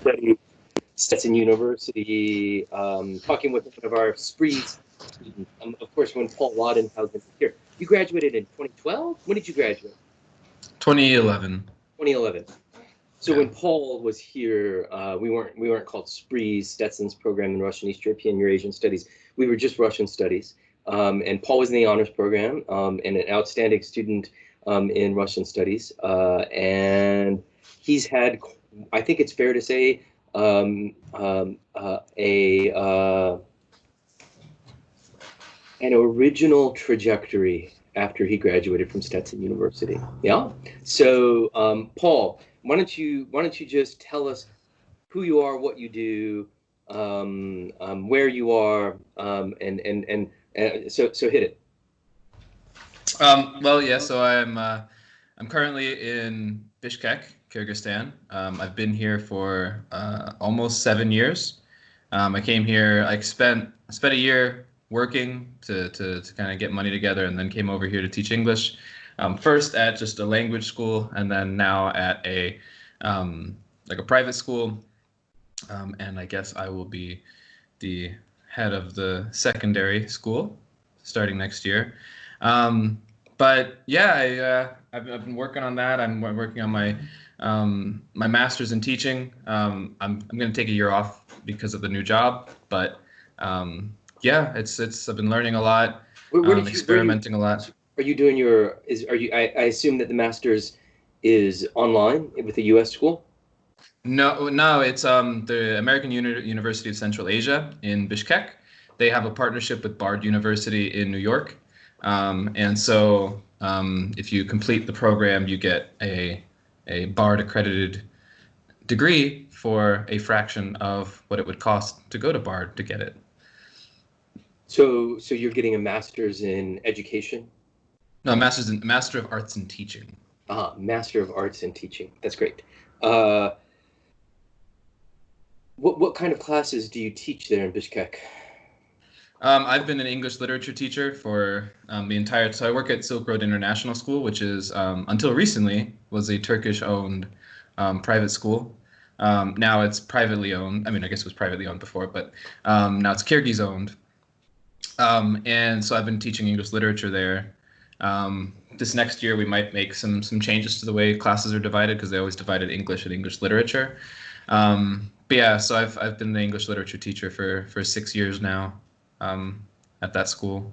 study Stetson University, talking with one of our SPREES students. Of course, when Paul Radenhausen was here. You graduated in 2012? When did you graduate? 2011. 2011. So Yeah. when Paul was here, we weren't called SPREES, Stetson's program in Russian, East European, Eurasian Studies. We were just Russian Studies. And Paul was in the honors program and an outstanding student in Russian Studies. And he's had, I think it's fair to say, an original trajectory after he graduated from Stetson University. Yeah. So, Paul, why don't you just tell us who you are, what you do, where you are, and so hit it. Well, yeah. So I'm currently in Bishkek, Kyrgyzstan. I've been here for almost 7 years. I came here. I spent a year working to kind of get money together, and then came over here to teach English. First at just a language school, and then now at a like a private school. And I guess I will be the head of the secondary school starting next year. But yeah, I've been working on that. I'm working on my my master's in teaching. I'm going to take a year off because of the new job, but yeah, I've been learning a lot, experimenting a lot. Are you doing I assume that the master's is online with a U.S. school? No, it's the American University of Central Asia in Bishkek. They have a partnership with Bard University in New York. And so if you complete the program, you get a Bard accredited degree for a fraction of what it would cost to go to Bard to get it. So you're getting a master's in education? No, Master of Arts in Teaching. Master of Arts in Teaching. That's great. What kind of classes do you teach there in Bishkek? I've been an English literature teacher for the entire. So I work at Silk Road International School, which is until recently was a Turkish-owned private school. Now it's privately owned. I mean, I guess it was privately owned before, but now it's Kyrgyz-owned. And so I've been teaching English literature there. This next year we might make some changes to the way classes are divided, because they always divided English and English literature. But yeah, so I've been the English literature teacher for 6 years now. At that school.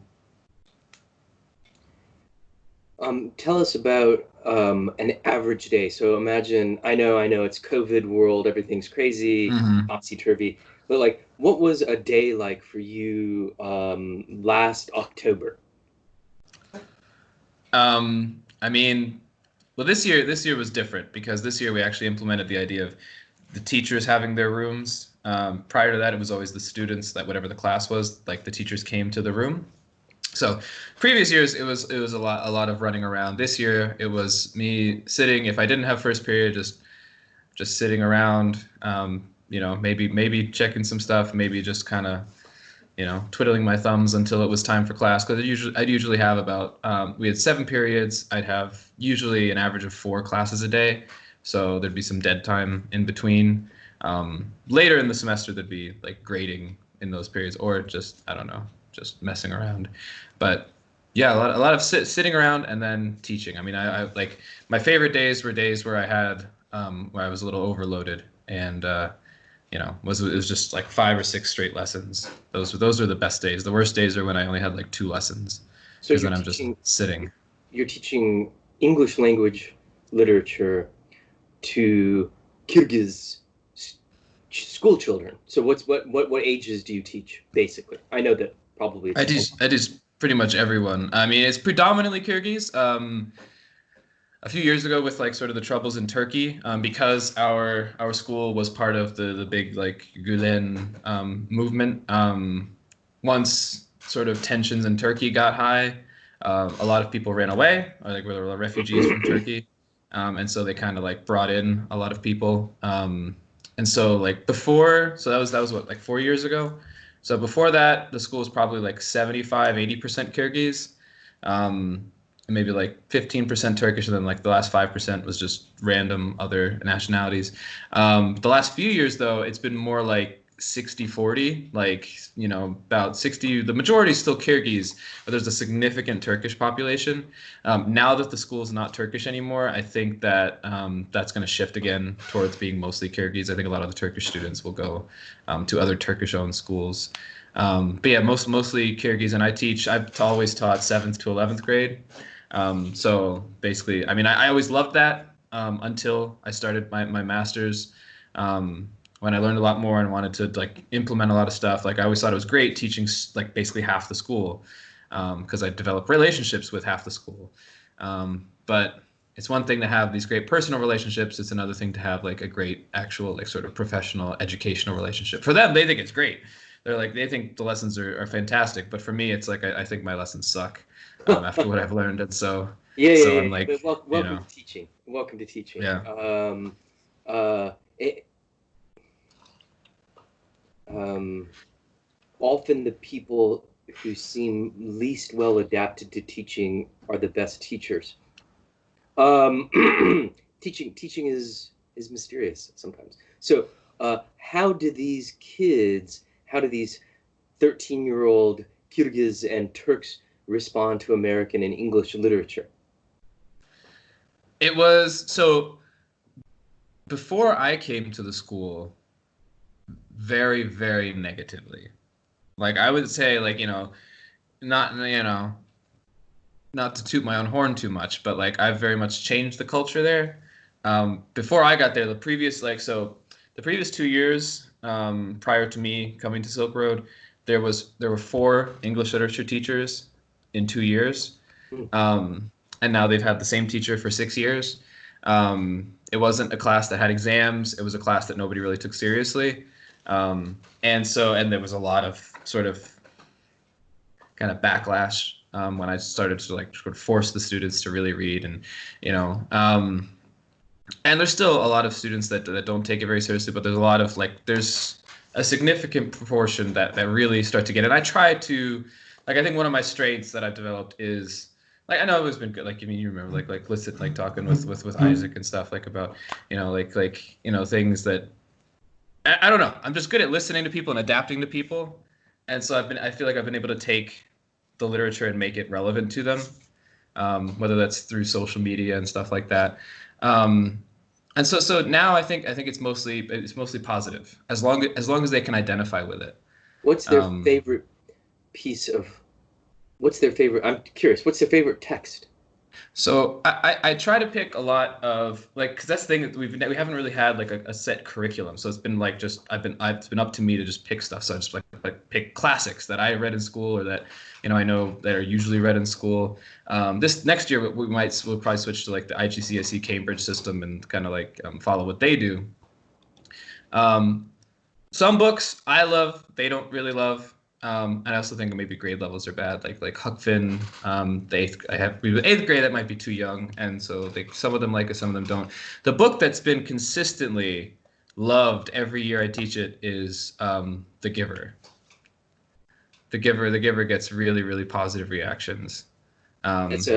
Tell us about an average day. So imagine, I know it's COVID world, everything's crazy, topsy-turvy, but like, what was a day like for you last October? I mean, well, this year was different, because this year we actually implemented the idea of the teachers having their rooms. Prior to that, it was always the students that whatever the class was, like the teachers came to the room. So previous years, it was a lot of running around. This year, it was me sitting. If I didn't have first period, just sitting around, maybe checking some stuff, maybe just kind of, twiddling my thumbs until it was time for class. Because I'd usually have about, we had 7 periods. I'd have usually an average of 4 classes a day. So there'd be some dead time in between. Later in the semester, there'd be like grading in those periods, or just, I don't know, just messing around. But yeah, a lot of sitting around and then teaching. I mean, I like, my favorite days were days where I had where I was a little overloaded, and it was just like 5 or 6 straight lessons. Those are the best days. The worst days are when I only had like 2 lessons, because then I'm just sitting. You're teaching English language literature to Kyrgyz school children. So what ages do you teach, basically? I know that probably I teach pretty much everyone. I mean, it's predominantly Kyrgyz. A few years ago, with like sort of the troubles in Turkey, because our school was part of the big like Gülen movement. Once sort of tensions in Turkey got high, a lot of people ran away, or like were refugees from Turkey, and so they kind of like brought in a lot of people. And so like that was what, like 4 years ago. So before that, the school was probably like 75-80% Kyrgyz. and maybe like 15% Turkish, and then like the last 5% was just random other nationalities. The last few years, though, it's been more like 60-40, like, about 60, the majority is still Kyrgyz, but there's a significant Turkish population. Now that the school is not Turkish anymore, I think that that's going to shift again towards being mostly Kyrgyz. I think a lot of the Turkish students will go to other Turkish-owned schools. But yeah, mostly Kyrgyz, and I've always taught 7th to 11th grade. So basically, I mean, I always loved that until I started my master's. When I learned a lot more and wanted to like implement a lot of stuff, like I always thought it was great teaching like basically half the school, because I developed relationships with half the school. But it's one thing to have these great personal relationships. It's another thing to have like a great actual like sort of professional educational relationship. For them, they think it's great. They think the lessons are fantastic. But for me, it's like I think my lessons suck after what I've learned. And so I'm like, welcome to teaching. Welcome to teaching. Yeah. Often the people who seem least well adapted to teaching are the best teachers. Teaching is mysterious sometimes. So how do these 13-year-old Kyrgyz and Turks respond to American and English literature? It was so before I came to the school, very, very negatively. Like I would say, like, not to toot my own horn too much, but like I've very much changed the culture there. Before I got there, the previous 2 years prior to me coming to Silk Road, there were 4 English literature teachers in 2 years, and now they've had the same teacher for 6 years. It wasn't a class that had exams; it was a class that nobody really took seriously. And there was a lot of sort of kind of backlash when I started to like sort of force the students to really read, and and there's still a lot of students that don't take it very seriously, but there's a significant proportion that really start to get it. I try to, like, I think one of my strengths that I've developed is, like, I know it's been good. Like, I mean, you remember, like listen, like talking with Isaac and stuff, like about, things that, I don't know. I'm just good at listening to people and adapting to people. And so I feel like I've been able to take the literature and make it relevant to them, whether that's through social media and stuff like that. And so now I think it's mostly positive, as long as they can identify with it. What's their favorite I'm curious, what's their favorite text? So I try to pick a lot of, like, because that's the thing that we haven't really had like a set curriculum. So it's been like it's been up to me to just pick stuff. So I just like pick classics that I read in school, or that I know that are usually read in school. This next year we'll probably switch to like the IGCSE Cambridge system and kind of like follow what they do. Some books I love, they don't really love. And I also think maybe grade levels are bad. Like Huck Finn, the 8th grade, that might be too young, and so some of them like it, some of them don't. The book that's been consistently loved every year I teach it is The Giver. The Giver gets really, really positive reactions. That's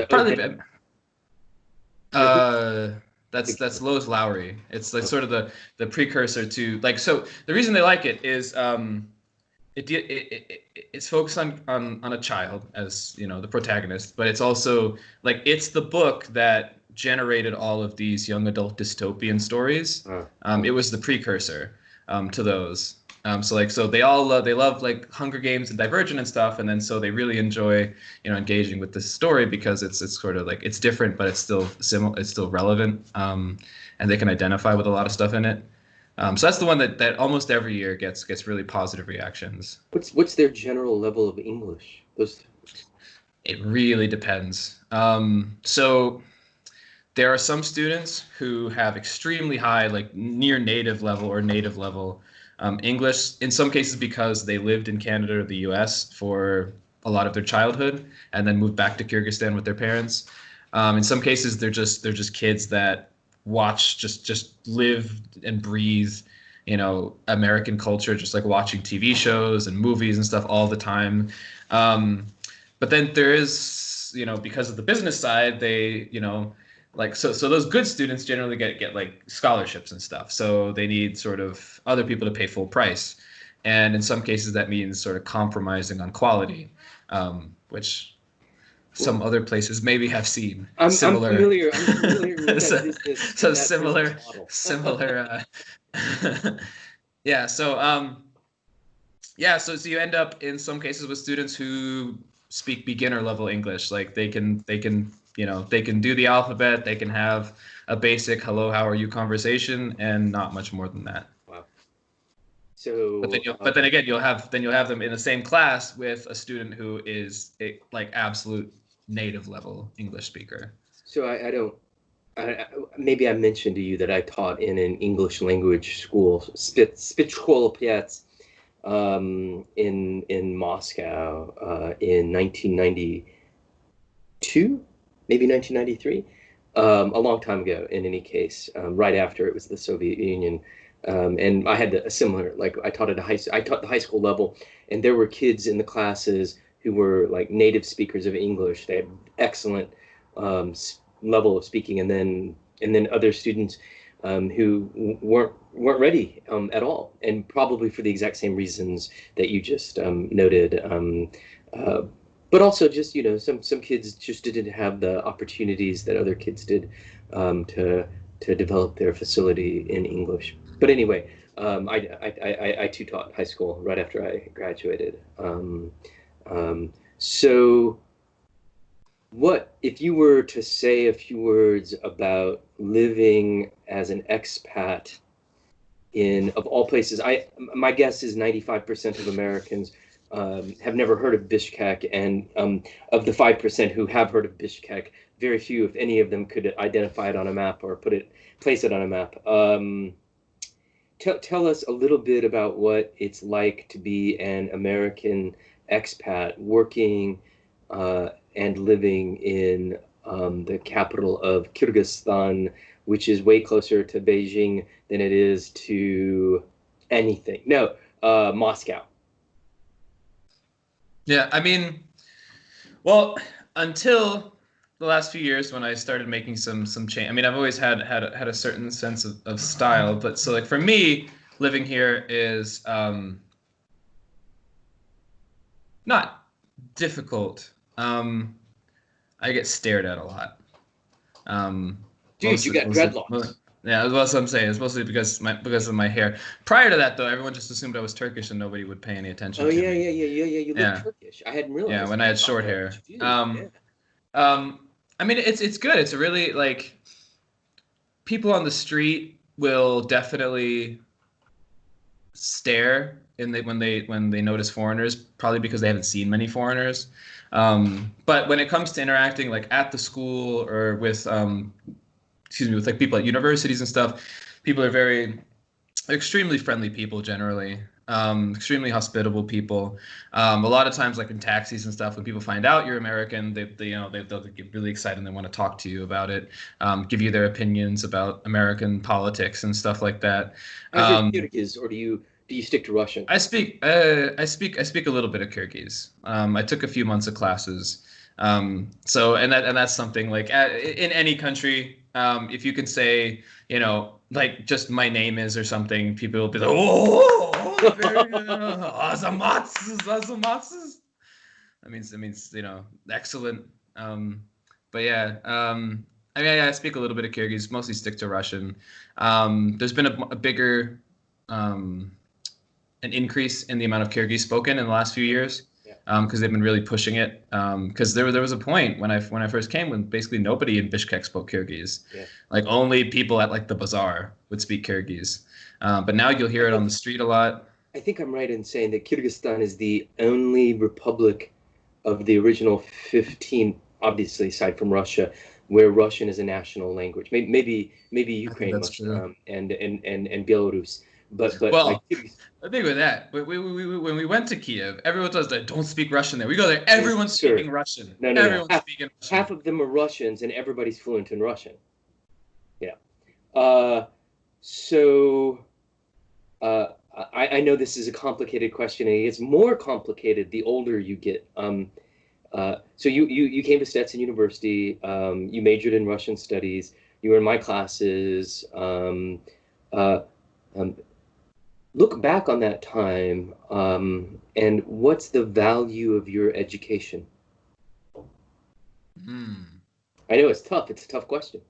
Lois Lowry. It's like sort of the precursor to, like, so the reason they like it is it's focused on a child as the protagonist, but it's also like it's the book that generated all of these young adult dystopian stories. It was the precursor to those. So they love like Hunger Games and Divergent and stuff, and then so they really enjoy engaging with this story because it's sort of like it's different, but it's still it's still relevant, and they can identify with a lot of stuff in it. So that's the one that almost every year gets really positive reactions. What's their general level of English? It really depends. So there are some students who have extremely high, like near native level or native level English, in some cases because they lived in Canada or the US for a lot of their childhood and then moved back to Kyrgyzstan with their parents. In some cases, they're just kids that watch, just live and breathe American culture, just like watching TV shows and movies and stuff all the time. But then there is because of the business side, they, like, so those good students generally get like scholarships and stuff. So they need sort of other people to pay full price. And in some cases that means sort of compromising on quality, which some other places maybe have seen similar. I'm familiar with that business. So that similar, business model. similar. Yeah. So so you end up in some cases with students who speak beginner level English. Like they can do the alphabet, they can have a basic hello, how are you conversation, and not much more than that. Wow. So, but then again, you'll have them in the same class with a student who is a like absolute native level English speaker. So maybe I mentioned to you that I taught in an English language school, Spitschkola Piaz, in Moscow, in 1992, maybe 1993, a long time ago. In any case, right after it was the Soviet Union. And I had a similar, like I taught the high school level, and there were kids in the classes who were like native speakers of English. They had excellent level of speaking, and then other students who weren't ready at all, and probably for the exact same reasons that you just noted. But also just some kids just didn't have the opportunities that other kids did to develop their facility in English. But anyway, I too taught high school right after I graduated. So what if you were to say a few words about living as an expat of all places? My guess is 95% of Americans have never heard of Bishkek, and of the 5% who have heard of Bishkek, very few, if any of them, could identify it on a map or place it on a map. Tell us a little bit about what it's like to be an American expat working and living in the capital of Kyrgyzstan, which is way closer to Beijing than it is to anything. No, Moscow. Yeah, I mean, well, until the last few years when I started making some change. I mean, I've always had a certain sense of style, but so like for me, living here is not difficult. I get stared at a lot. Dude, you got dreadlocks. Yeah, that's what I'm saying. It's mostly because of my hair. Prior to that, though, everyone just assumed I was Turkish and nobody would pay any attention to me. You look Turkish. I hadn't realized. Yeah, when I had short hair. I mean, it's good. It's a really, like, people on the street will definitely stare when they notice foreigners, probably because they haven't seen many foreigners. But when it comes to interacting, like at the school or with with like people at universities and stuff, people are extremely friendly people generally. Extremely hospitable people. A lot of times, like in taxis and stuff, when people find out you're American, they'll get really excited and they want to talk to you about it, give you their opinions about American politics and stuff like that. Or do you stick to Russian? I speak a little bit of Kyrgyz. I took a few months of classes. So that's something like in any country, if you can say, like just my name is or something, people will be like, oh, Azamatsus. That means excellent. But yeah, I mean, I speak a little bit of Kyrgyz, mostly stick to Russian. There's been a bigger an increase in the amount of Kyrgyz spoken in the last few years. Because they've been really pushing it. Because there was a point when I first came when basically nobody in Bishkek spoke Kyrgyz. Yeah. Like only people at like the bazaar would speak Kyrgyz. But now you'll hear it on the street a lot. I think I'm right in saying that Kyrgyzstan is the only republic of the original 15, obviously aside from Russia, where Russian is a national language. Maybe Ukraine and Belarus. But well, like, the thing with that, when we went to Kiev, everyone was like, "Don't speak Russian there." We go there, everyone's speaking Russian. No. Half of them are Russians, and everybody's fluent in Russian. Yeah. I know this is a complicated question, and it gets more complicated the older you get. So you came to Stetson University. You majored in Russian studies. You were in my classes. Uh, um, Look back on that time, and what's the value of your education? Hmm. I know it's tough. It's a tough question.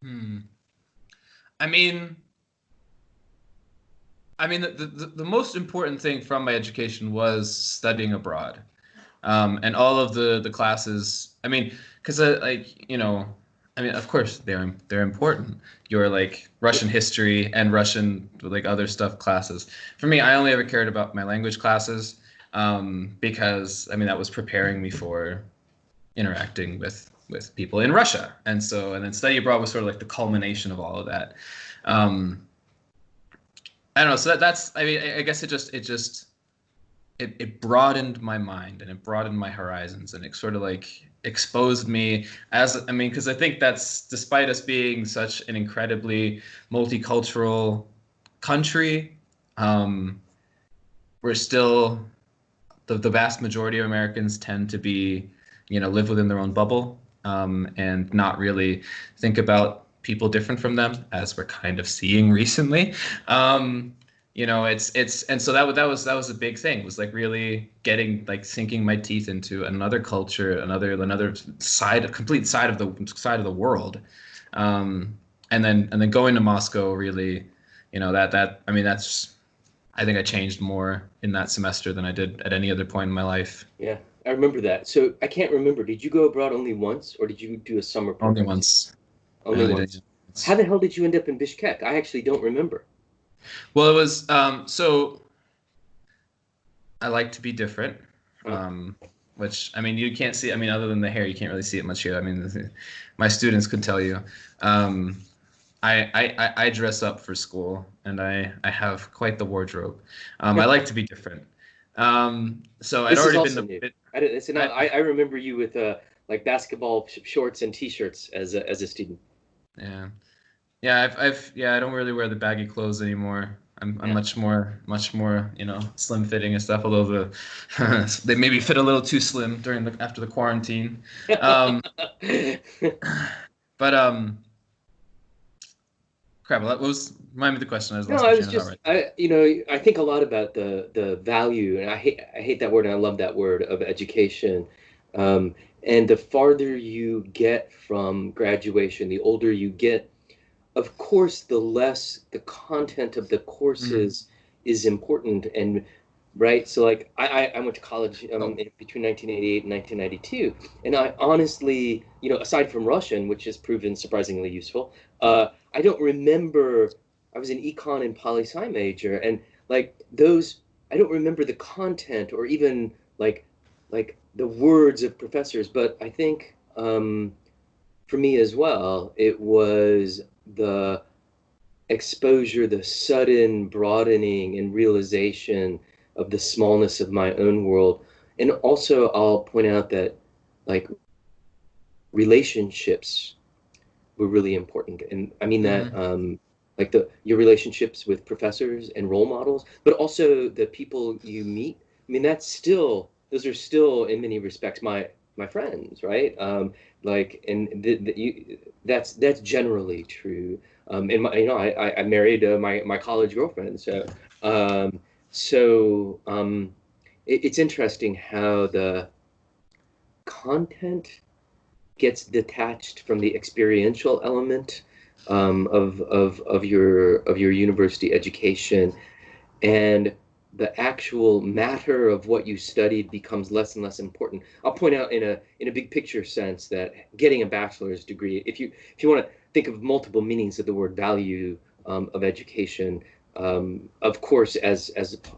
Hmm. I mean, the most important thing from my education was studying abroad, and all of the classes. I mean, because like I mean, of course they're important. Your like Russian history and Russian like other stuff classes. For me, I only ever cared about my language classes, because I mean that was preparing me for interacting with people in Russia, and then study abroad was sort of like the culmination of all of that. Um, I don't know. So that's I mean I guess it broadened my mind and it broadened my horizons and it sort of like exposed me as I mean because I think that's despite us being such an incredibly multicultural country, um, we're still the vast majority of Americans tend to be live within their own bubble, and not really think about people different from them as we're kind of seeing recently. um, it's and so that was a big thing, was like really getting like sinking my teeth into another culture, another side, a complete side of the world, um, and then going to Moscow really, that I mean that's I think I changed more in that semester than I did at any other point in my life. Yeah, I remember that. So I can't remember. Did you go abroad only once, or did you do a summer Only program too? once. I Only only did once. How once. the hell did you end up in Bishkek? I actually don't remember. Well, it was so I like to be different, Huh? which I mean you can't see. I mean, other than the hair, you can't really see it much here. I mean, my students could tell you. Um, I dress up for school, and I have quite the wardrobe. I like to be different. So I'd This is already been also the new. bit. I, I remember you with like basketball shorts and t-shirts as a student. yeah. Yeah, yeah, I don't really wear the baggy clothes anymore. I'm Yeah. much more, slim fitting and stuff, although they maybe fit a little too slim after the quarantine. Um, but crap, what was remind me of the question? I just No, lost my I was train of thought just right there. I think a lot about the value, and I hate that word and I love that word of education. Um, and the farther you get from graduation, the older you get, of course, the less the content of the Mm. courses is important. And right, so like I went to college Oh, between 1988 and 1992, and I honestly, aside from Russian, which has proven surprisingly useful, I don't remember. I was an econ and poli sci major, and like those, I don't remember the content or even like the words of professors. But I think for me as well, it was the exposure, the sudden broadening and realization of the smallness of my own world. And also, I'll point out that like relationships were really important. And I mean that mm, like your relationships with professors and role models, but also the people you meet. I mean, those are still in many respects my friends, right? Like, and that's generally true. And I married my college girlfriend, um, it's interesting how the content gets detached from the experiential element of your university education, and the actual matter of what you studied becomes less and less important. I'll point out in a big picture sense that getting a bachelor's degree, if you want to think of multiple meanings of the word value of education, of course, as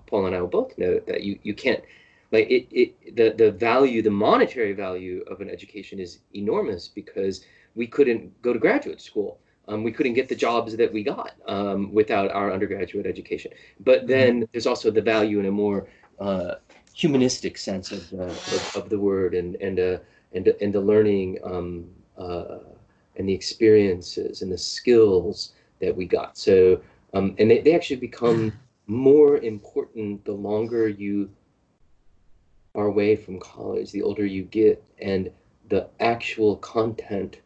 Paul and I will both know, that you can't like the value, the monetary value of an education is enormous because we couldn't go to graduate school. We couldn't get the jobs that we got without our undergraduate education. But mm, then there's also the value in a more humanistic sense of the word, and the learning, and the experiences and the skills that we got. So and they actually become more important the longer you are away from college, the older you get, and the actual content.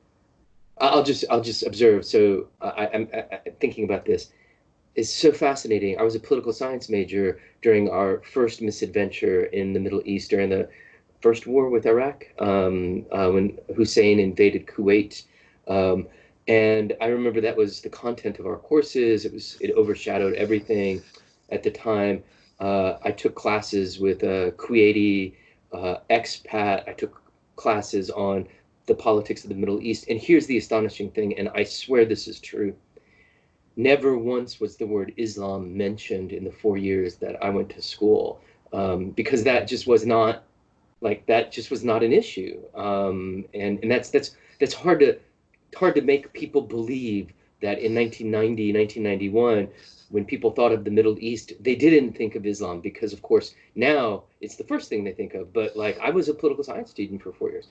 I'll just observe. So I'm thinking about this. It's so fascinating. I was a political science major during our first misadventure in the Middle East during the first war with Iraq, when Hussein invaded Kuwait. Um, and I remember that was the content of our courses. It overshadowed everything at the time. I took classes with a Kuwaiti expat. I took classes on the politics of the Middle East. And here's the astonishing thing, and I swear this is true. Never once was the word Islam mentioned in the 4 years that I went to school, because that just was not that just was not an issue. And that's hard to make people believe that in 1990, 1991, when people thought of the Middle East, they didn't think of Islam because, of course, now it's the first thing they think of. But like, I was a political science student for 4 years,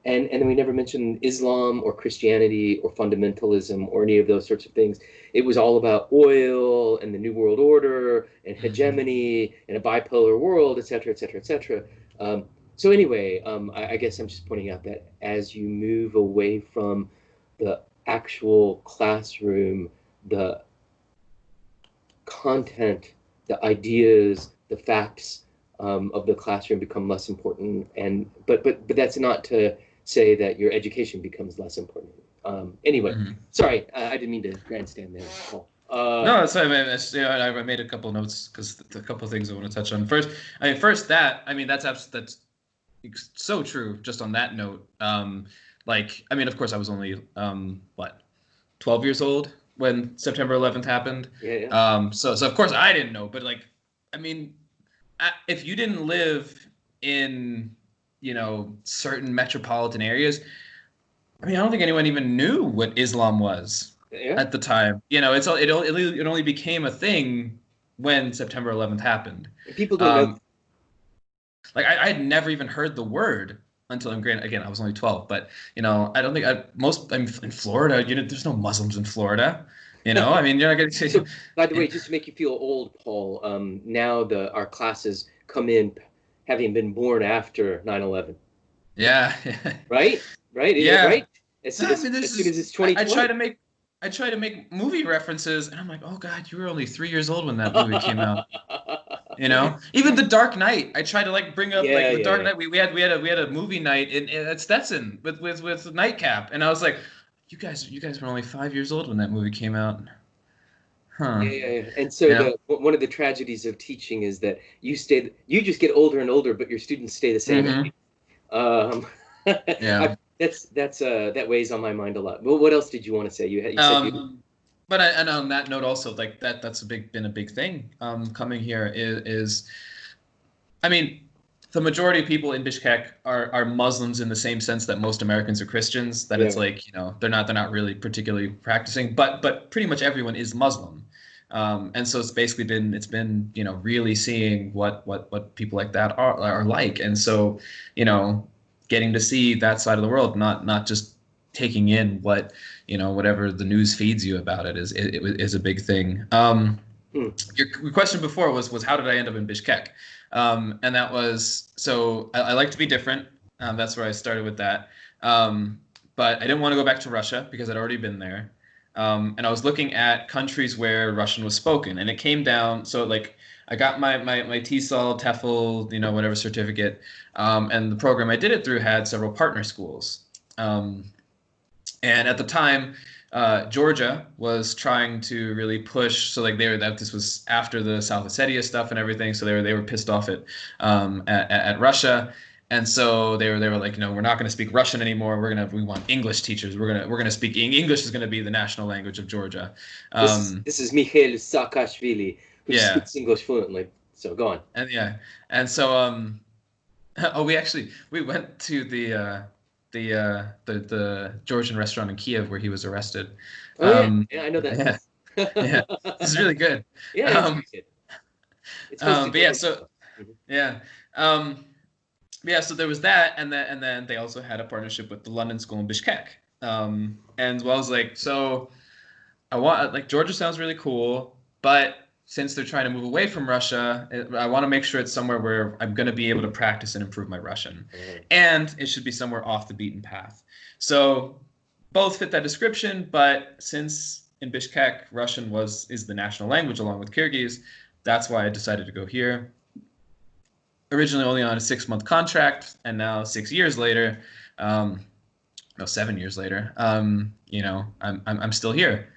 and we never mentioned Islam or Christianity or fundamentalism or any of those sorts of things. It was all about oil and the New World Order and hegemony and a bipolar world, et cetera, et cetera, et cetera. So anyway, I guess I'm just pointing out that as you move away from the actual classroom, the content, the ideas, the facts of the classroom become less important. And but that's not to say that your education becomes less important. Anyway, sorry, I didn't mean to grandstand there, Paul. No, that's fine. I made a couple notes because a couple of things I want to touch on. First, that's so true. Just on that note, of course, I was only 12 years old when September 11th happened. Yeah. So of course I didn't know, but if you didn't live in certain metropolitan areas, I don't think anyone even knew what Islam was at the time. It only became a thing when September 11th happened. People don't know. I had never even heard the word until again, I was only 12, but I don't think I'm in Florida, there's no Muslims in Florida. You're not going to say. So, by the way, just to make you feel old, Paul, now our classes come in having been born after 9/11. Yeah. Right? Yeah. Right? As soon as it's 2020. I try to make movie references, and I'm like, oh God, you were only 3 years old when that movie came out. Even The Dark Knight. I try to bring up The Dark Knight. We had a movie night at Stetson with Nightcap, and I was like, you guys were only 5 years old when that movie came out. Huh. Yeah. And so one of the tragedies of teaching is that you just get older and older, but your students stay the same age. Yeah. That weighs on my mind a lot. Well, what else did you want to say? You said But and on that note also, that's been a big thing coming here is the majority of people in Bishkek are Muslims in the same sense that most Americans are Christians, that it's they're not really particularly practicing, but pretty much everyone is Muslim. And so it's basically been really seeing what people like that are like. And so getting to see that side of the world, not just taking in what whatever the news feeds you about it is a big thing. Your question before was how did I end up in Bishkek? And that was, so I like to be different. That's where I started with that. But I didn't want to go back to Russia because I'd already been there. And I was looking at countries where Russian was spoken, and it came down. So I got my TESOL, TEFL, whatever certificate. And the program I did it through had several partner schools. And at the time, Georgia was trying to really push. So this was after the South Ossetia stuff and everything. So they were pissed off at Russia, and so they were like, we're not going to speak Russian anymore. We want English teachers. We're gonna speak English is going to be the national language of Georgia. This is Mikhail Saakashvili, who speaks English fluently. So go on. And so we went to the Georgian restaurant in Kiev where he was arrested. Yeah, I know that. Yeah, this is really good. Yeah, it's so there was that, and then they also had a partnership with the London School in Bishkek. And I was like, so I want Georgia sounds really cool, but since they're trying to move away from Russia, I want to make sure it's somewhere where I'm going to be able to practice and improve my Russian. And it should be somewhere off the beaten path. So both fit that description, but since in Bishkek, Russian is the national language along with Kyrgyz, that's why I decided to go here. Originally only on a 6-month contract, and now 6 years later, no, 7 years later, you know, I'm still here.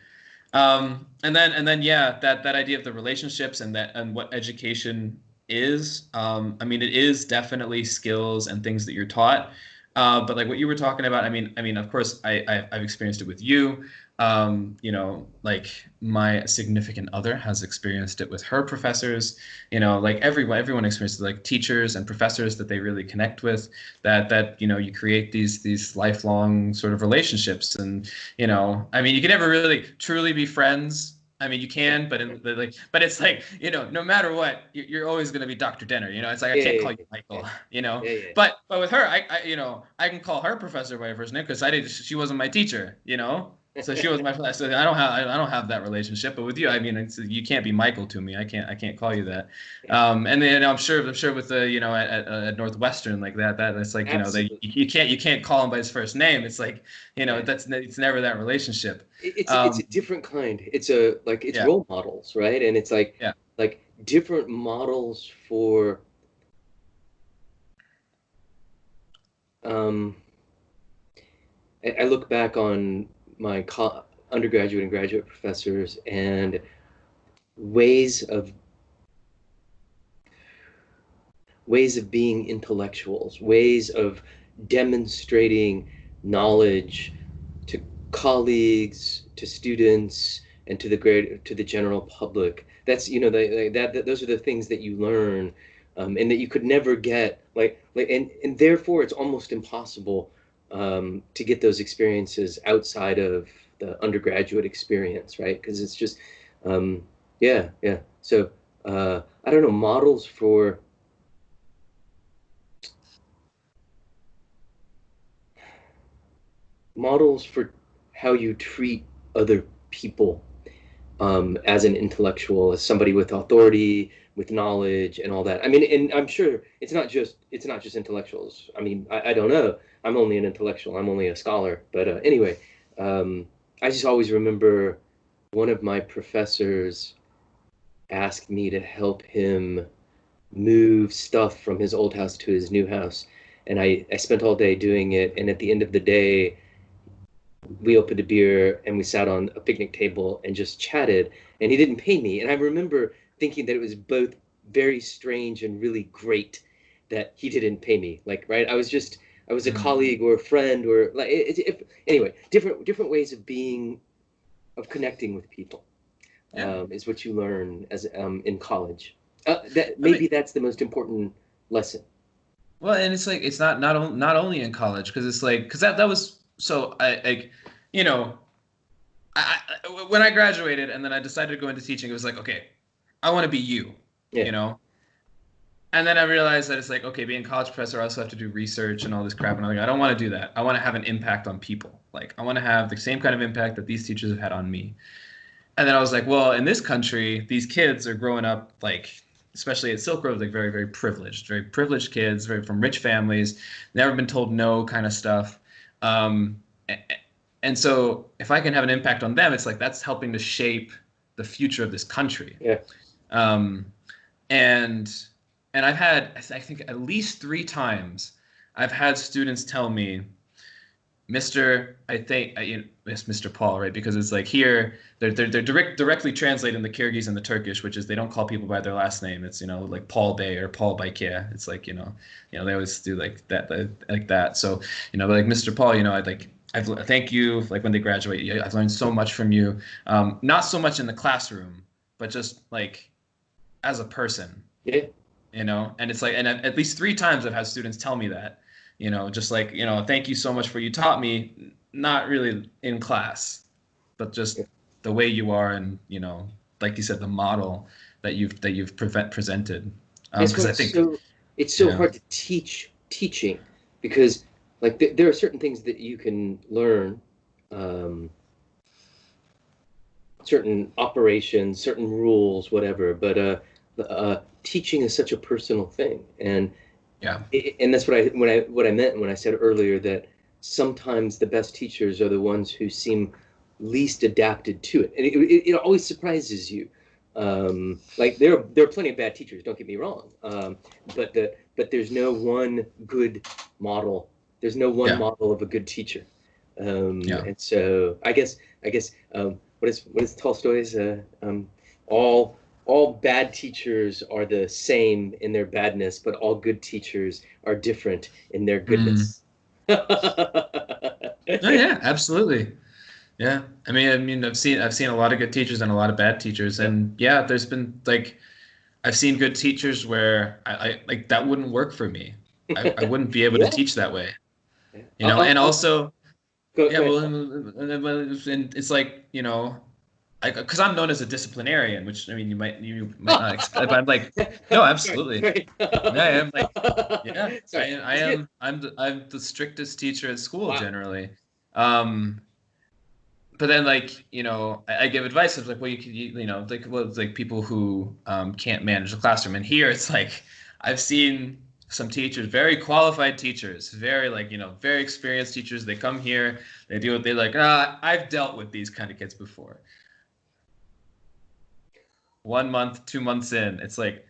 And then yeah, that idea of the relationships and what education is. I mean, it is definitely skills and things that you're taught. But like what you were talking about, I mean, of course, I've experienced it with you. You know, like my significant other has experienced it with her professors. You know, like everyone experiences it, like teachers and professors that they really connect with. That you know, you create these lifelong sort of relationships, and you know, I mean, you can never really truly be friends. I mean, you can, but it's like, you know, no matter what, you're always going to be Dr. Denner. You know, it's like I can't call you Michael. You know, but with her, I you know, I can call her professor by her first name because she wasn't my teacher. You know, so she was my class. So I don't have that relationship. But with you, I mean, you can't be Michael to me. I can't call you that. And then I'm sure with the, you know, at Northwestern like that it's like, you know, you can't call him by his first name. It's like, you know, it's never that relationship. It's a different kind. It's role models, right? And it's like different models for I look back on my undergraduate and graduate professors and ways of being intellectuals, ways of demonstrating knowledge to colleagues, to students, and to the general public. That's, you know, those are the things that you learn, and that you could never get, and therefore it's almost impossible to get those experiences outside of the undergraduate experience, right? Because it's just, yeah. So I don't know, models for how you treat other people as an intellectual, as somebody with authority, with knowledge, and all that. I mean, and I'm sure it's not just intellectuals. I mean, I don't know. I'm only an intellectual. I'm only a scholar. But anyway, I just always remember one of my professors asked me to help him move stuff from his old house to his new house. And I spent all day doing it. And at the end of the day, we opened a beer and we sat on a picnic table and just chatted, and he didn't pay me. And I remember thinking that it was both very strange and really great that he didn't pay me. Like, right, I was a colleague or a friend, or like anyway, different ways of connecting with people is what you learn as in college. That's the most important lesson. Well, and it's like, it's not only in college, because it's like, because that was, so you know, when I graduated and then I decided to go into teaching, it was like, okay, I want to be you, you know? And then I realized that it's like, okay, being a college professor, I also have to do research and all this crap. And I'm like, I don't want to do that. I want to have an impact on people. Like, I want to have the same kind of impact that these teachers have had on me. And then I was like, well, in this country, these kids are growing up, like, especially at Silk Road, like very privileged kids, from rich families, never been told no kind of stuff. And so if I can have an impact on them, it's like, that's helping to shape the future of this country. Yeah. And I've had, I think at least 3 times, I've had students tell me, Mr. It's Mr. Paul, right? Because it's like here, they're directly translating the Kyrgyz and the Turkish, which is they don't call people by their last name. It's, you know, like Paul Bey or Paul Baykeh. It's like, you know, they always do like that. So, you know, like Mr. Paul, you know, I thank you. Like when they graduate, I've learned so much from you. Not so much in the classroom, but just like as a person. Yeah. You know, and it's like, and at least 3 times I've had students tell me that. You know, just like, you know, thank you so much for you taught me, not really in class, but just the way you are, and, you know, like you said, the model that you've presented. Because I think it's so hard to teaching, because like there are certain things that you can learn certain operations, certain rules, whatever. But teaching is such a personal thing, and Yeah. and that's what I meant when I said earlier that sometimes the best teachers are the ones who seem least adapted to it, and it always surprises you. Like there are plenty of bad teachers, don't get me wrong, but there's no one good model. There's no one Yeah. model of a good teacher. Yeah. And so I guess what is Tolstoy's all all bad teachers are the same in their badness, but all good teachers are different in their Mm. goodness. Oh yeah, absolutely. Yeah. I mean, I've seen a lot of good teachers and a lot of bad teachers, Yeah. and yeah, there's been like I've seen good teachers where I like that wouldn't work for me. I wouldn't be able to Yeah. teach that way, Yeah. and also Go yeah, ahead, well, Paul. and it's like because I'm known as a disciplinarian, which I mean you might not expect, but I'm like, no, Sorry, absolutely, sorry. yeah, I'm like, yeah, Sorry. I It's good. am I'm the strictest teacher at school Wow. generally, um, but then like I give advice of like, well, like well, it's like people who can't manage the classroom, and here it's like I've seen some teachers, very qualified teachers, very like very experienced teachers. They come here, they do what they like. I've dealt with these kind of kids before. 1 month, 2 months in, it's like,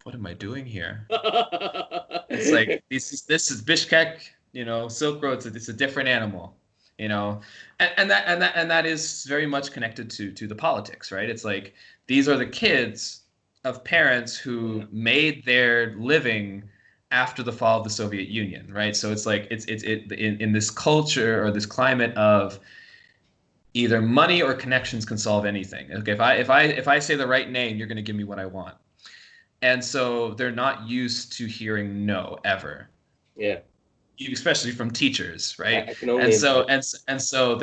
what am I doing here? It's like this is Bishkek, Silk Road. It's a different animal, you know, and that is very much connected to the politics, right? It's like these are the kids of parents Yeah. who made their living after the fall of the Soviet Union, right? So it's like in this culture or this climate of either money or connections can solve anything. Okay, if I say the right name, you're going to give me what I want. And so they're not used to hearing no ever, Yeah. especially from teachers, I, right? I can And only so imagine. and so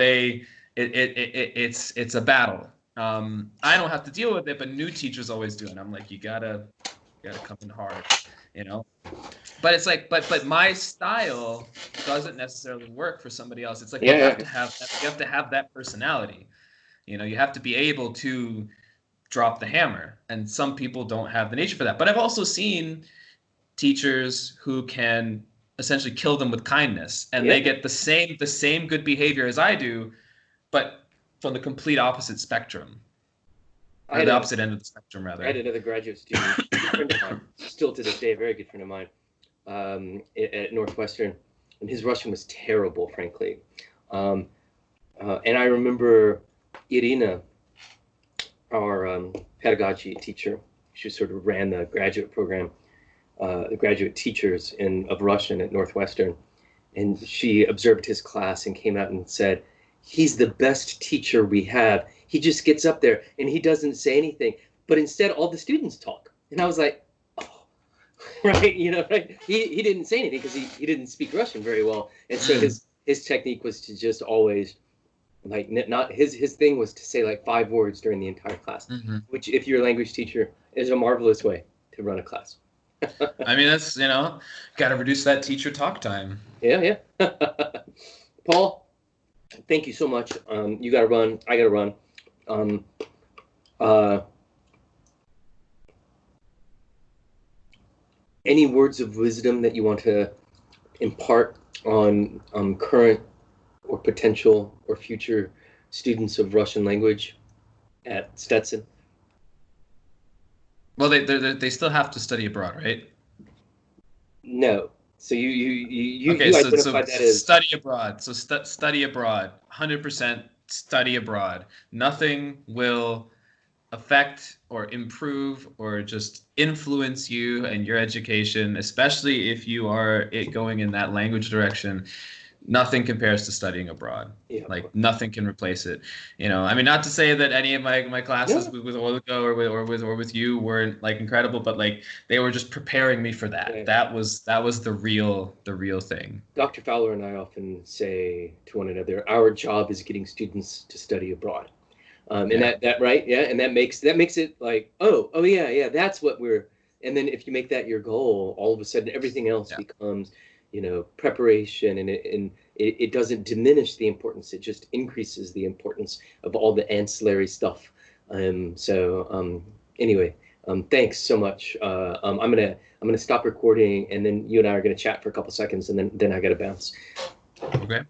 it's a battle. I don't have to deal with it, but new teachers always do, and I'm like, you gotta come in hard, you know. But it's like, but my style doesn't necessarily work for somebody else. It's like you Yeah, have yeah. to have that personality. You have to be able to drop the hammer, and some people don't have the nature for that. But I've also seen teachers who can essentially kill them with kindness, and they Yeah. get the same good behavior as I do, but from the complete opposite spectrum, I or had the a opposite end of the spectrum I had rather. another graduate student, a good friend of mine, still to this day, a very good friend of mine, at Northwestern, and his Russian was terrible, frankly. Um, and I remember Irina, our pedagogy teacher. She sort of ran the graduate program, the graduate teachers of Russian at Northwestern, and she observed his class and came out and said, "He's the best teacher we have. He just gets up there and he doesn't say anything, but instead all the students talk." And I was like, "Oh, right, right." He didn't say anything because he didn't speak Russian very well, and so Mm, his technique was to just always like not his thing was to say like 5 words during the entire class, hmm. which if you're a language teacher is a marvelous way to run a class. I mean, that's got to reduce that teacher talk time. Yeah, yeah. Paul, thank you so much. You got to run. I got to run. Um, uh, any words of wisdom that you want to impart on current or potential or future students of Russian language at Stetson? Well, they still have to study abroad, right? No. So you Okay, so identified that as study abroad. So study abroad. 100% study abroad. Nothing will affect or improve or just influence you and your education, especially if you are going in that language direction. Nothing compares to studying abroad. yeah, of Like course. nothing can replace it. I mean, not to say that any of my classes No, with Olga or with you weren't like incredible, but like they were just preparing me for that. yeah. That was the real thing. Dr. Fowler and I often say to one another, our job is getting students to study abroad. And Yeah. that right, yeah, and that makes it like, oh yeah, yeah, that's what we're. And then if you make that your goal, all of a sudden everything else Yeah. becomes. preparation, and it doesn't diminish the importance. It just increases the importance of all the ancillary stuff. Anyway, thanks so much. I'm gonna stop recording, and then you and I are gonna chat for a couple seconds, and then I gotta bounce. Okay.